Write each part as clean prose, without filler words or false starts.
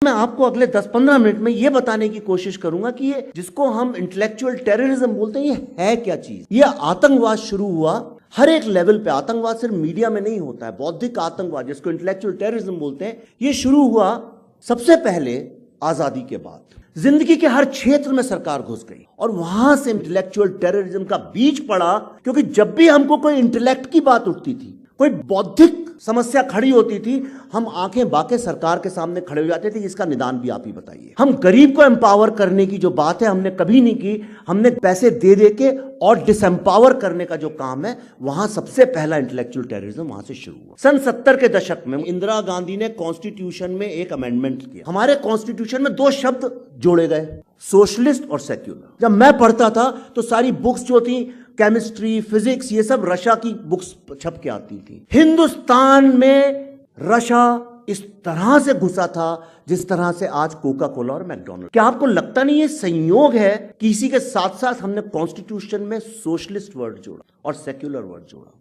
मैं आपको अगले 10-15 मिनट में ये बताने की कोशिश करूंगा कि ये जिसको हम इंटेलेक्चुअल टेररिज्म बोलते हैं ये है क्या चीज। ये आतंकवाद शुरू हुआ हर एक लेवल पे। आतंकवाद सिर्फ मीडिया में नहीं होता है। बौद्धिक आतंकवाद जिसको इंटेलेक्चुअल टेररिज्म बोलते हैं, ये शुरू हुआ सबसे पहले आजादी के बाद। जिंदगी के हर क्षेत्र में सरकार घुस गई और वहां से इंटेलेक्चुअल टेररिज्म का बीज पड़ा, क्योंकि जब भी हमको कोई इंटेलेक्ट की बात उठती थी, कोई बौद्धिक समस्या खड़ी होती थी, हम आंखें बाके सरकार के सामने खड़े हो जाते थे। इसका निदान भी आप ही बताइए। हम गरीब को एम्पावर करने की जो बात है हमने कभी नहीं की। हमने पैसे दे दे के और डिसएम्पावर करने का जो काम है, वहां सबसे पहला इंटेलेक्चुअल टेररिज्म वहां से शुरू हुआ। सन 70 के दशक में इंदिरा गांधी ने कॉन्स्टिट्यूशन में एक अमेंडमेंट किया। हमारे कॉन्स्टिट्यूशन में 2 शब्द जोड़े गए, सोशलिस्ट और सेक्युलर। जब मैं पढ़ता था तो सारी बुक्स जो थी, केमिस्ट्री, फिजिक्स, ये सब रशा की बुक्स छप के आती थी। हिंदुस्तान में रशा इस तरह से घुसा था जिस तरह से आज कोका कोला और मैकडॉनल्ड। क्या आपको लगता नहीं ये संयोग है कि इसी के साथ साथ हमने कॉन्स्टिट्यूशन में सोशलिस्ट वर्ड जोड़ा और सेक्युलर वर्ड जोड़ा?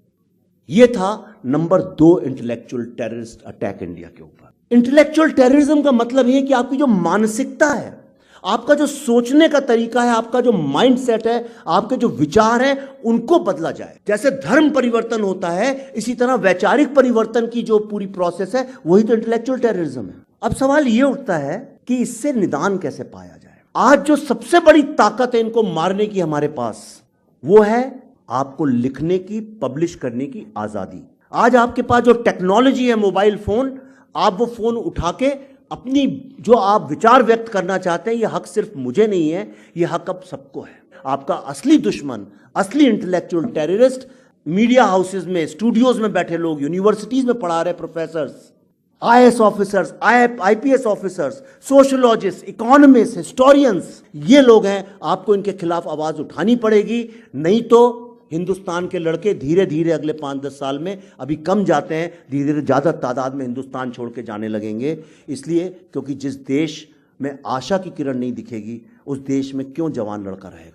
ये था number 2 intellectual terrorist attack India के ऊपर। इंटेलेक्चुअल टेररिज्म का मतलब ये कि आपकी जो मानसिकता है, आपका जो सोचने का तरीका है, आपका जो माइंड सेट है, आपके जो विचार हैं, उनको बदला जाए। जैसे धर्म परिवर्तन होता है, इसी तरह वैचारिक परिवर्तन की जो पूरी प्रोसेस है, वही तो इंटेलेक्चुअल टेररिज्म है। अब सवाल ये उठता है कि इससे निदान कैसे पाया जाए। आज जो सबसे बड़ी ताकत है इनको मारने की हमारे पास, वो है आपको लिखने की, पब्लिश करने की आजादी। आज आपके पास जो टेक्नोलॉजी है, मोबाइल फोन, आप वो फोन उठा के अपनी जो आप विचार व्यक्त करना चाहते हैं, ये हक सिर्फ मुझे नहीं है, ये हक अब सबको है। आपका असली दुश्मन, असली इंटेलेक्चुअल टेररिस्ट मीडिया हाउसेस में, स्टूडियोज में बैठे लोग, यूनिवर्सिटीज में पढ़ा रहे professors, IAS officers, IPS officers, sociologist, economist, historians, ये लोग हैं। आपको इनके खिलाफ आवाज उठानी पड़ेगी, नहीं तो हिंदुस्तान के लड़के धीरे धीरे अगले 5-10 साल में, अभी कम जाते हैं, धीरे धीरे ज़्यादा तादाद में हिंदुस्तान छोड़ के जाने लगेंगे। इसलिए क्योंकि जिस देश में आशा की किरण नहीं दिखेगी, उस देश में क्यों जवान लड़का रहेगा।